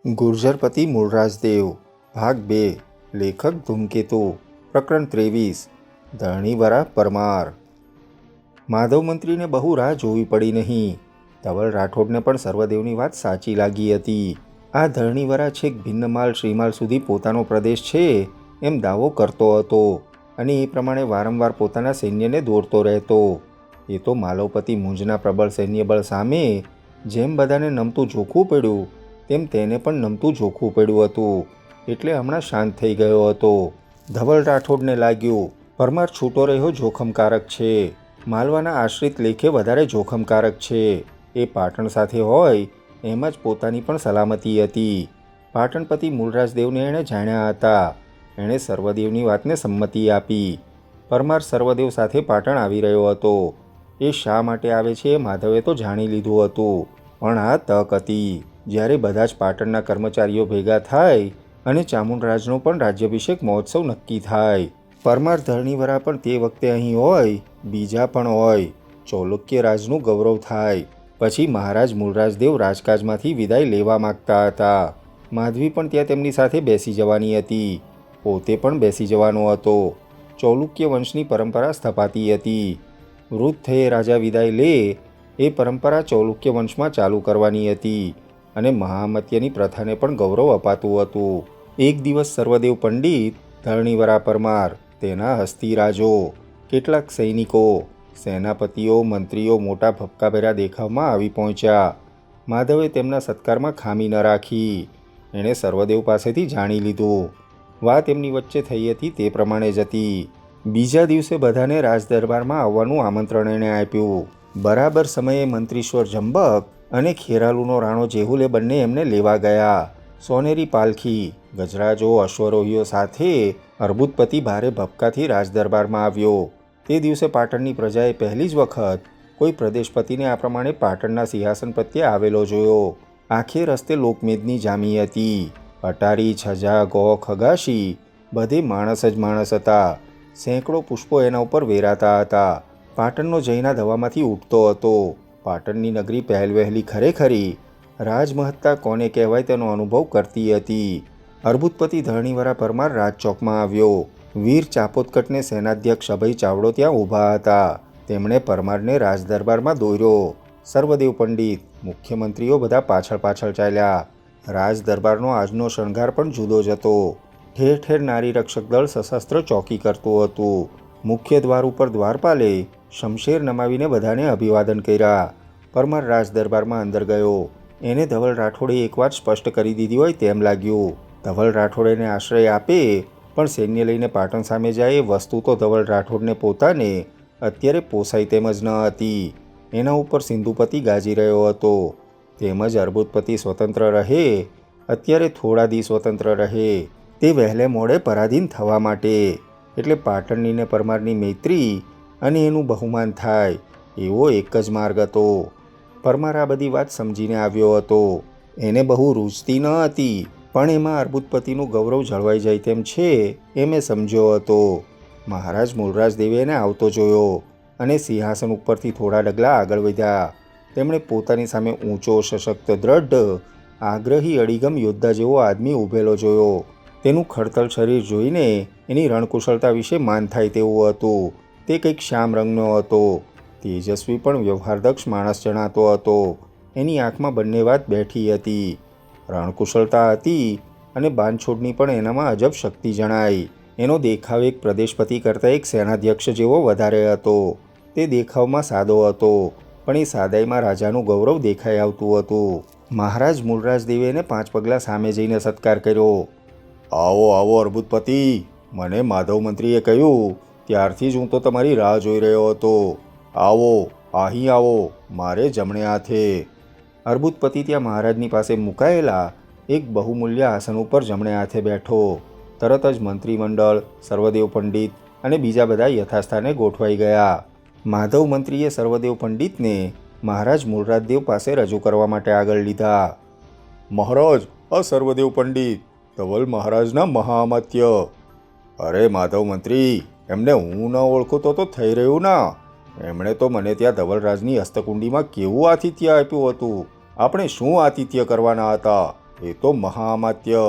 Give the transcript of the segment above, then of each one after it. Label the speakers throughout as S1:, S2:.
S1: ગુર્જરપતિ મૂળરાજદેવ ભાગ 2 લેખક ધૂમકેતુ પ્રકરણ 23 ધરણીવરા પરમાર। માધવ મંત્રીને બહુ રાહ જોવી પડી નહીં। ધવલ રાઠોડને પણ સર્વદેવની વાત સાચી લાગી હતી। આ ધરણીવરા છેક ભિન્નમાલ શ્રીમાલ સુધી પોતાનો પ્રદેશ છે એમ દાવો કરતો હતો અને એ પ્રમાણે વારંવાર પોતાના સૈન્યને દોરતો રહેતો। એ તો માલવપતિ મુંજના પ્રબળ સૈન્યબળ સામે જેમ બધાને નમતું જોખવું પડ્યું તેમ તેને પણ નમતું જોખવું પડ્યું હતું, એટલે હમણાં શાંત થઈ ગયો હતો। ધવલ રાઠોડને લાગ્યું પરમાર છૂટો રહ્યો જોખમકારક છે, માલવાના આશ્રિત લેખે વધારે જોખમકારક છે। એ પાટણ સાથે હોય એમ જ પોતાની પણ સલામતી હતી। પાટણપતિ મૂળરાજદેવને એણે જાણ્યા હતા। એણે સર્વદેવની વાતને સંમતિ આપી। પરમાર સર્વદેવ સાથે પાટણ આવી રહ્યો હતો। એ શા માટે આવે છે એ માધવે તો જાણી લીધું હતું, પણ આ તક હતી જ્યારે બધા જ પાટણના કર્મચારીઓ ભેગા થાય અને ચામુંડરાજનો પણ રાજ્યાભિષેક મહોત્સવ નક્કી થાય। પરમાર ધરણીવરા પણ તે વખતે અહીં હોય, બીજા પણ હોય, ચૌલુક્ય રાજનું ગૌરવ થાય। પછી મહારાજ મૂળરાજદેવ રાજકાજમાંથી વિદાય લેવા માગતા હતા। માધવી પણ ત્યાં તેમની સાથે બેસી જવાની હતી, પોતે પણ બેસી જવાનો હતો। ચૌલુક્ય વંશની પરંપરા સ્થપાતી હતી। વૃદ્ધ થયે રાજા વિદાય લે એ પરંપરા ચૌલુક્ય વંશમાં ચાલુ કરવાની હતી અને મહામત્યની પ્રથાને પણ ગૌરવ અપાતું હતું। એક દિવસ સર્વદેવ પંડિત, ધરણીવરા પરમાર, તેના હસ્તીરાજો, કેટલાક સૈનિકો, સેનાપતિઓ, મંત્રીઓ મોટા ભપકાભેરા દેખાવમાં આવી પહોંચ્યા। માધવે તેમના સત્કારમાં ખામી ન રાખી। એણે સર્વદેવ પાસેથી જાણી લીધું। વાત એમની વચ્ચે થઈ હતી તે પ્રમાણે જ હતી। બીજા દિવસે બધાને રાજદરબારમાં આવવાનું આમંત્રણ એણે આપ્યું। બરાબર સમયે મંત્રીશ્વર જંબક અને ખેરાલુનો રાણો જેહુલે બંને એમને લેવા ગયા। સોનેરી પાલખી, ગજરાજો, અશ્વરોહીઓ સાથે અર્બુદપતિ ભારે ભપકાથી રાજદરબારમાં આવ્યો। તે દિવસે પાટણની પ્રજાએ પહેલી જ વખત કોઈ પ્રદેશપતિને આ પ્રમાણે પાટણના સિંહાસન પ્રત્યે આવેલો જોયો। આખે રસ્તે લોકમેદની જામી હતી। અટારી, છજા, ગો, ખગાશી બધે માણસ જ માણસ હતા। સેંકડો પુષ્પો એના ઉપર વેરાતા હતા। પાટણનો જૈના ધવામાંથી ઉઠતો હતો। પાટણની નગરી પહેલવહેલી ખરેખરી રાજમહત્તા કોને કહેવાય તેનો અનુભવ કરતી હતી। અર્બુદપતિ ધરણીવરા પરમાર રાજચોકમાં આવ્યો। વીર ચાપોદકટને સેનાધ્યક્ષ અભય ચાવડો ત્યાં ઊભા હતા। તેમણે પરમારને રાજદરબારમાં દોર્યો। સર્વદેવ પંડિત, મુખ્યમંત્રીઓ બધા પાછળ પાછળ ચાલ્યા। રાજદરબારનો આજનો શણગાર પણ જુદો જ હતો। ઠેર ઠેર નારી રક્ષક દળ સશસ્ત્ર ચોકી કરતું હતું। મુખ્ય દ્વાર ઉપર દ્વારપાલે શમશેર નમાવીને બધાને અભિવાદન કર્યા। પરમાર રાજદરબારમાં અંદર ગયો। એને ધવલ રાઠોડે એક વાત સ્પષ્ટ કરી દીધી હોય તેમ લાગ્યું। ધવલ રાઠોડ એને આશ્રય આપે પણ સૈન્ય લઈને પાટણ સામે જાય એ વસ્તુ તો ધવલ રાઠોડને પોતાને અત્યારે પોસાય તેમ જ ન હતી। એના ઉપર સિંધુપતિ ગાજી રહ્યો હતો। તેમજ અર્બુદપતિ સ્વતંત્ર રહે, અત્યારે થોડા દી સ્વતંત્ર રહે, તે વહેલે મોડે પરાધીન થવા માટે, એટલે પાટણની ને પરમારની મૈત્રી અને એનું બહુમાન થાય એવો એક જ માર્ગ હતો। પરમાર આ બધી વાત સમજીને આવ્યો હતો। એને બહુ રૂચતી ન હતી, પણ એમાં અર્બુદપતિનું ગૌરવ જળવાઈ જાય તેમ છે એમ એ સમજ્યો હતો। મહારાજ મૂળરાજદેવે એને આવતો જોયો અને સિંહાસન ઉપરથી થોડા ડગલા આગળ વધ્યા। તેમણે પોતાની સામે ઊંચો, સશક્ત, દ્રઢ, આગ્રહી, અડીગમ યોદ્ધા જેવો આદમી ઊભેલો જોયો। તેનું ખડતલ શરીર જોઈને એની રણકુશળતા વિશે માન થાય તેવું હતું। તે કંઈક શ્યામ રંગનો હતો। તેજસ્વી પણ વ્યવહારદક્ષ માણસ જણાતો હતો। એની આંખમાં બંને વાત બેઠી હતી। રણકુશળતા હતી અને બાંધછોડની પણ એનામાં અજબ શક્તિ જણાઈ। એનો દેખાવ એક પ્રદેશપતિ કરતાં એક સેનાધ્યક્ષ જેવો વધારે હતો। તે દેખાવમાં સાદો હતો, પણ એ સાદાઈમાં રાજાનું ગૌરવ દેખાઈ આવતું હતું। મહારાજ મૂળરાજદેવે એને 5 પગલાં સામે જઈને સત્કાર કર્યો। આવો આવો અર્બુદપતિ, મને માધવ મંત્રીએ કહ્યું ત્યારથી જ હું તો તમારી રાહ જોઈ રહ્યો હતો। આવો, અહીં આવો, મારે જમણે હાથે। અર્બુદપતિ ત્યાં મહારાજની પાસે મુકાયેલા એક બહુમૂલ્ય આસન ઉપર જમણે હાથે બેઠો। તરત જ મંત્રીમંડળ, સર્વદેવ પંડિત અને બીજા બધા યથાસ્થાને ગોઠવાઈ ગયા। માધવ મંત્રીએ સર્વદેવ પંડિતને મહારાજ મૂળરાજદેવ પાસે રજૂ કરવા માટે આગળ લીધા। મહારાજ, આ સર્વદેવ પંડિત, ધવલ મહારાજના મહાઅમાત્ય। અરે માધવ મંત્રી, એમને હું ન ઓળખું તો થઈ રહ્યું ના? એમણે તો મને ત્યાં ધવલરાજની હસ્તકુંડીમાં કેવું આતિથ્ય આપ્યું હતું। આપણે શું આતિથ્ય કરવાના હતા? એ તો મહામાત્ય,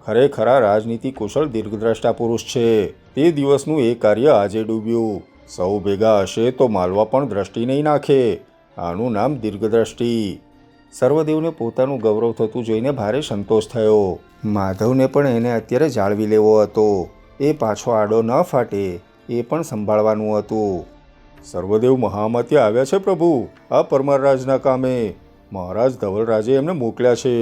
S1: ખરેખરા રાજનીતિ કુશળ દીર્ઘદ્રષ્ટા પુરુષ છે. તે દિવસનું એ કાર્ય આજે ડૂબ્યું. સૌ ભેગા હશે તો માલવા પણ દ્રષ્ટિ નહીં નાખે. આનું નામ દીર્ઘદ્રષ્ટિ. સર્વદેવને પોતાનું ગૌરવ થતું જોઈને ભારે સંતોષ થયો. માધવને પણ એને અત્યારે જાળવી લેવો હતો. એ પાછો આડો ન ફાટે એ પણ સંભાળવાનું હતું. સર્વદેવ મહામાત્ય આવ્યા છે પ્રભુ, આ પરમારરાજના કામે. મહારાજ ધવલરાજે એમને મોકલ્યા છે.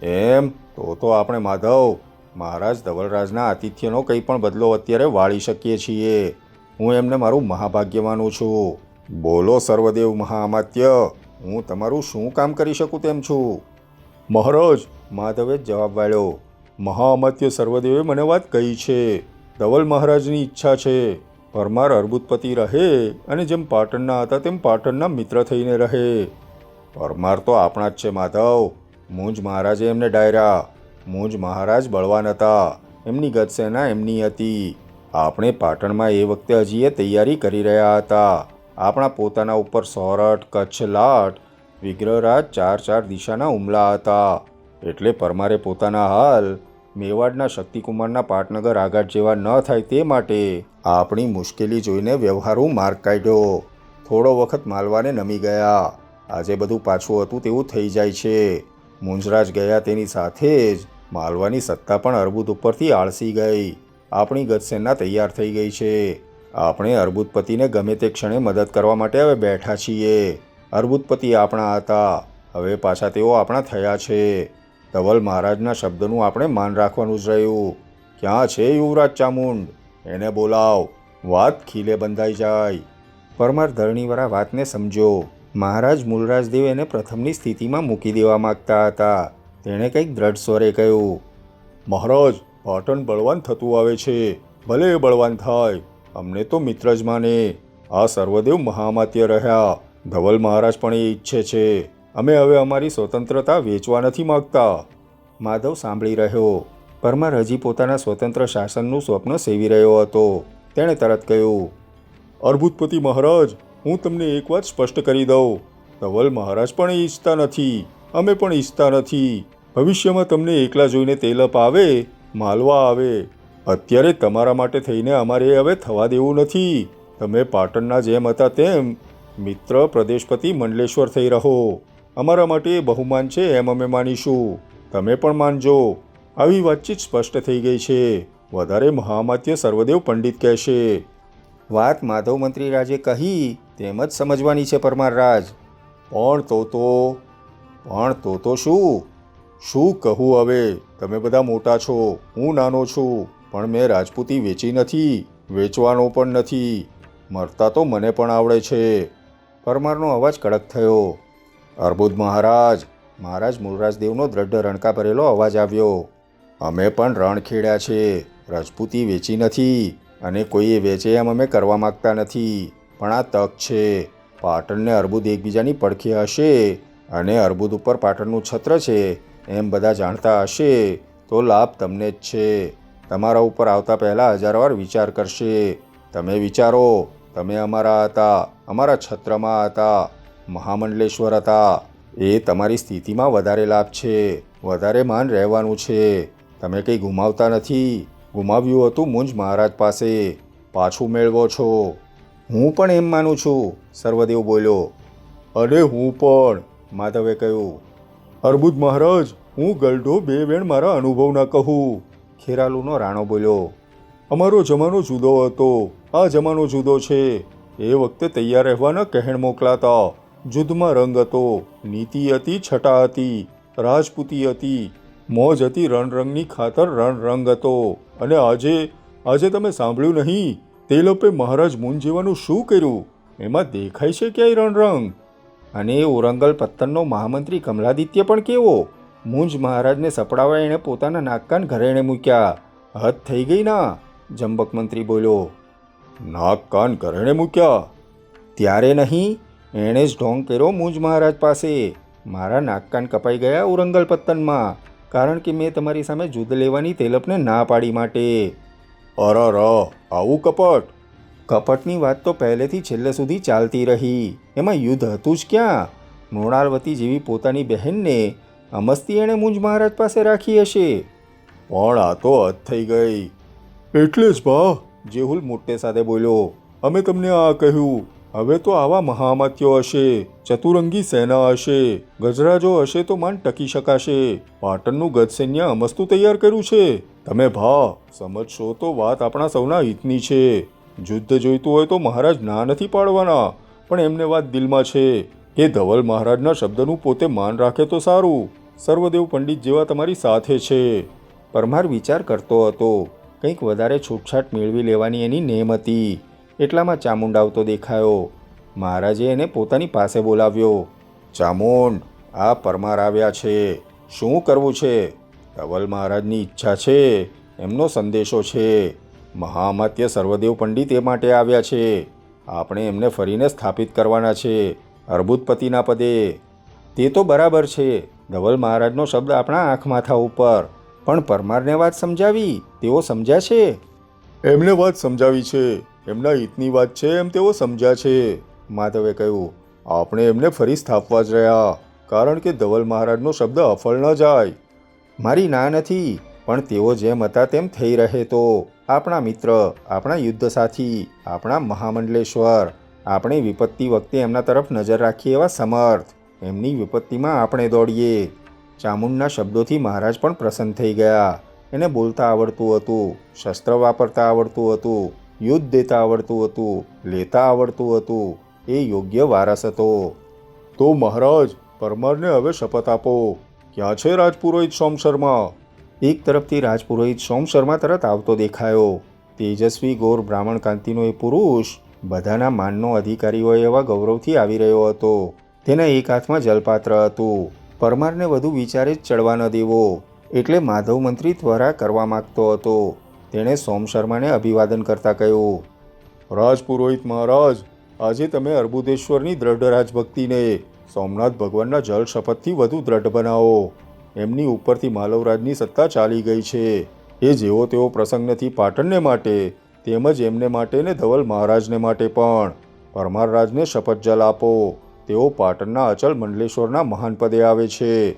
S1: એમ? તો આપણે માધવ, મહારાજ ધવલરાજના આતિથ્યનો કંઈ પણ બદલો અત્યારે વાળી શકીએ છીએ. હું એમને મારું મહાભાગ્ય માનું છું. બોલો સર્વદેવ મહામાત્ય, હું તમારું શું કામ કરી શકું તેમ છું? મહારાજ, માધવે જવાબ વાળ્યો, મહામાત્ય સર્વદેવે મને વાત કહી છે. ધવલ મહારાજની ઈચ્છા છે પરમાર અર્બુદપતિ રહે અને જેમ પાટણના હતા તેમ પાટણના મિત્ર થઈને રહે. પરમાર તો આપણા જ છે માધવ. મુંજ મહારાજે એમને ડાયરા. મુંજ મહારાજ બળવાન હતા, એમની ગતસેના એમની હતી. આપણે પાટણમાં એ વખતે હજી એ તૈયારી કરી રહ્યા હતા. આપણા પોતાના ઉપર સોરઠ, કચ્છ, લાટ, વિગ્રહરાજ 4 દિશાના હુમલા હતા. એટલે પરમારે પોતાના હાલ મેવાડના શક્તિકુમારના પાટનગર આઘાટ જેવા ન થાય તે માટે આપણી મુશ્કેલી જોઈને વ્યવહારુ માર્ગ કાઢ્યો. થોડો વખત માલવાને નમી ગયા. આજે બધું પાછું હતું તેવું થઈ જાય છે. મુંજરાજ ગયા તેની સાથે જ માલવાની સત્તા પણ અર્બુદ ઉપરથી આળસી ગઈ. આપણી ગતસેના તૈયાર થઈ ગઈ છે. આપણે અર્બુદપતિને ગમે તે ક્ષણે મદદ કરવા માટે હવે બેઠા છીએ. અર્બુદપતિ આપણા હતા, હવે પાછા તેઓ આપણા થયા છે. ધવલ મહારાજના શબ્દનું આપણે માન રાખવાનું જ રહ્યું. ક્યાં છે યુવરાજ ચામુંડ? એને બોલાવ, વાત ખીલે બંધાઈ જાય. પરમાર ધરણીવાળા વાતને સમજો. મહારાજ મૂલરાજદેવ એને પ્રથમની સ્થિતિમાં મૂકી દેવા માગતા હતા. તેણે કંઈક દ્રઢ સ્વરે કહ્યું, મહારાજ, પાટણ બળવાન થતું આવે છે. ભલે એ બળવાન થાય, અમને તો મિત્ર જ માને. આ સર્વદેવ મહામાત્ય રહ્યા. ધવલ મહારાજ પણ એ ઈચ્છે છે. અમે હવે અમારી સ્વતંત્રતા વેચવા નથી માગતા. માધવ સાંભળી રહ્યો. પરમાર હજી પોતાના સ્વતંત્ર શાસનનું સ્વપ્ન સેવી રહ્યો હતો. તેણે તરત કહ્યું, અર્બુદપતિ મહારાજ, હું તમને એક વાત સ્પષ્ટ કરી દઉં. ધવલ મહારાજ પણ એ ઈચ્છતા નથી, અમે પણ ઈચ્છતા નથી. ભવિષ્યમાં તમને એકલા જોઈને તેલપ આવે, માલવા આવે. અત્યારે તમારા માટે થઈને અમારે હવે થવા દેવું નથી. તમે પાટણના જેમ હતા તેમ મિત્ર પ્રદેશપતિ મંડલેશ્વર થઈ રહો. અમારા માટે બહુમાન છે એમ અમે માનીશું. તમે પણ માનજો. આવી વાતચીત સ્પષ્ટ થઈ ગઈ છે. વધારે મહામાત્ય સર્વદેવ પંડિત કહેશે. વાત માધવ મંત્રી રાજે કહી તેમ જ સમજવાની છે પરમારરાજ. પણ તો શું કહું હવે? તમે બધા મોટા છો, હું નાનો છું. પણ મેં રાજપૂતી વેચી નથી, વેચવાનો પણ નથી. મરતા તો મને પણ આવડે છે. પરમારનો અવાજ કડક થયો. અર્બુદ મહારાજ મૂળરાજદેવનો દ્રઢ રણકા ભરેલો અવાજ આવ્યો. અમે પણ રણ ખેડ્યા છે. રાજપૂતી વેચી નથી અને કોઈએ વેચે એમ અમે કરવા માગતા નથી. પણ આ તક છે. પાટણને અર્બુદ એકબીજાની પડખે હશે અને અર્બુદ ઉપર પાટણનું છત્ર છે એમ બધા જાણતા હશે તો લાભ તમને જ છે. તમારા ઉપર આવતા પહેલાં 1000 વાર વિચાર કરશે. તમે વિચારો, તમે અમારા હતા, અમારા છત્રમાં હતા, મહામંડલેશ્વર હતા. એ તમારી સ્થિતિમાં વધારે લાભ છે, વધારે માન રહેવાનું છે. તમે કંઈ ગુમાવતા નથી. ગુમાવ્યું હતું મુંજ મહારાજ પાસે, પાછું મેળવો છો. હું પણ એમ માનું છું, સર્વદેવ બોલ્યો. અને હું પણ, માધવે કહ્યું. અર્બુદ મહારાજ, હું ગલઢો 2 વેણ મારા અનુભવના કહું, ખેરાલુનો રાણો બોલ્યો. અમારો જમાનો જુદો હતો, આ જમાનો જુદો છે. એ વખતે તૈયાર રહેવાના કહેણ મોકલાતા. યુદ્ધમાં રંગ હતો, નીતિ હતી, છટા હતી, રાજપૂતી હતી, મોજ હતી, રણરંગની ખાતર રંગ હતો. અને આજે તમે સાંભળ્યું નહીં? તેલપે મહારાજ મુંજ જેવાનું શું કર્યું? એમાં દેખાય છે ક્યાંય રણરંગ? અને એ ઓરંગલ પત્તનનો મહામંત્રી કમલાદિત્ય પણ કેવો? મુંજ મહારાજને સપડાવવા એણે પોતાના નાકકાન ઘરેણે મૂક્યા. હદ થઈ ગઈ ના? જંબક મંત્રી બોલ્યો. નાકકાન ઘરેણે મૂક્યા? ત્યારે નહીં, એણે જ ઢોંગ કર્યો મુંજ મહારાજ પાસે. મારા નાકકાન કપાઈ ગયા ઓરંગલ પત્તનમાં, કારણ કે મેં તમારી સામે યુદ્ધ લેવાની તેલપને ના પાડી માટે. આવું કપટ? કપટની વાત તો પહેલેથી છેલ્લે સુધી ચાલતી રહી. એમાં યુદ્ધ હતું જ ક્યાં? મૃણાલવતી જેવી પોતાની બહેનને આ મસ્તી એણે મુંજ મહારાજ પાસે રાખી હશે. પણ આ તો હદ થઈ ગઈ. એટલે જ બા, જેહુલ મોટે સાથે બોલ્યો, અમે તમને આ કહ્યું. હવે તો આવા મહામાત્યો હશે, ચતુરંગી સેના હશે, ગજરાજો હશે તો માંડ ટકી શકાશે. પાટણનું ગજ સૈન્ય અમસ્તું તૈયાર કર્યું છે. તમે ભા સમજશો તો વાત આપણા સૌના હિતની છે. યુદ્ધ જોઈતું હોય તો મહારાજ ના નથી પાડવાના, પણ એમને વાત દિલમાં છે કે ધવલ મહારાજના શબ્દનું પોતે માન રાખે તો સારું. સર્વદેવ પંડિત જેવા તમારી સાથે છે. પરમાર વિચાર કરતો હતો. કંઈક વધારે છૂટછાટ મેળવી લેવાની એની નેમ હતી. એટલામાં ચામુંડ આવતો દેખાયો. મહારાજે એને પોતાની પાસે બોલાવ્યો. ચામુંડ, આ પરમાર આવ્યા છે. શું કરવું છે? ધવલ મહારાજની ઈચ્છા છે, એમનો સંદેશો છે. મહામાત્ય સર્વદેવ પંડિત એ માટે આવ્યા છે. આપણે એમને ફરીને સ્થાપિત કરવાના છે અર્બુદપતિના પદે. તે તો બરાબર છે. ધવલ મહારાજનો શબ્દ આપણા આંખ માથા ઉપર. પણ પરમારને વાત સમજાવી, તેઓ સમજ્યા છે? એમને વાત સમજાવી છે. એમના હિતની વાત છે એમ તેઓ સમજ્યા છે. માધવે કહ્યું, આપણે એમને ફરી સ્થાપવા જ રહ્યા, કારણ કે ધવલ મહારાજનો શબ્દ અફળ ન જાય. મારી ના નથી, પણ તેઓ જેમ હતા તેમ થઈ રહે તો. આપણા મિત્ર, આપણા યુદ્ધ સાથી, આપણા મહામંડલેશ્વર. આપણે વિપત્તિ વખતે એમના તરફ નજર રાખીએ એવા સમર્થ. એમની વિપત્તિમાં આપણે દોડીએ. ચામુંડના શબ્દોથી મહારાજ પણ પ્રસન્ન થઈ ગયા. એને બોલતા આવડતું હતું, શસ્ત્ર વાપરતા આવડતું હતું, યુદ્ધ દેતા આવડતું હતું, લેતા આવડતું હતું. એ યોગ્ય વારસ હતો. તો મહારાજ, પરમારને હવે શપથ આપો. ક્યાં છે રાજપુરોહિત સોમ શર્મા? એક તરફથી રાજપુરોહિત સોમ શર્મા તરત આવતો દેખાયો. તેજસ્વી ગોર બ્રાહ્મણ કાંતિનો એ પુરુષ બધાના માનનો અધિકારી હોય એવા ગૌરવથી આવી રહ્યો હતો. તેના એક હાથમાં જલપાત્ર હતું. પરમારને વધુ વિચારે જ ચડવા ન દેવો, એટલે માધવ મંત્રી દ્વારા કરવા માગતો હતો. તેણે સોમ શર્માને અભિવાદન કરતા કહ્યું, રાજપુરોહિત મહારાજ, આજે તમે અર્બુદેશ્વરની દ્રઢ રાજભક્તિને સોમનાથ ભગવાનના જળ શપથથી વધુ દ્રઢ બનાવો. એમની ઉપરથી માલવરાજની સત્તા ચાલી ગઈ છે. એ જેવો તેવો પ્રસંગ નથી પાટણને માટે, તેમજ એમને માટે ને ધવલ મહારાજને માટે પણ. પરમાર રાજને શપથ જલ આપો. તેઓ પાટણના અચલ મંડલેશ્વરના મહાન પદે આવે છે.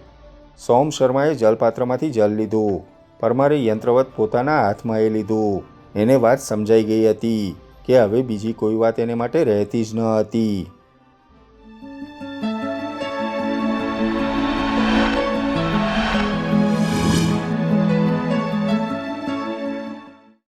S1: સોમ શર્માએ જલપાત્રમાંથી જલ લીધું. પરમારે યંત્રવત પોતાના હાથમાં એ લીધું. એને વાત સમજાઈ ગઈ હતી કે હવે બીજી કોઈ વાત એને માટે રહેતી જ ન હતી.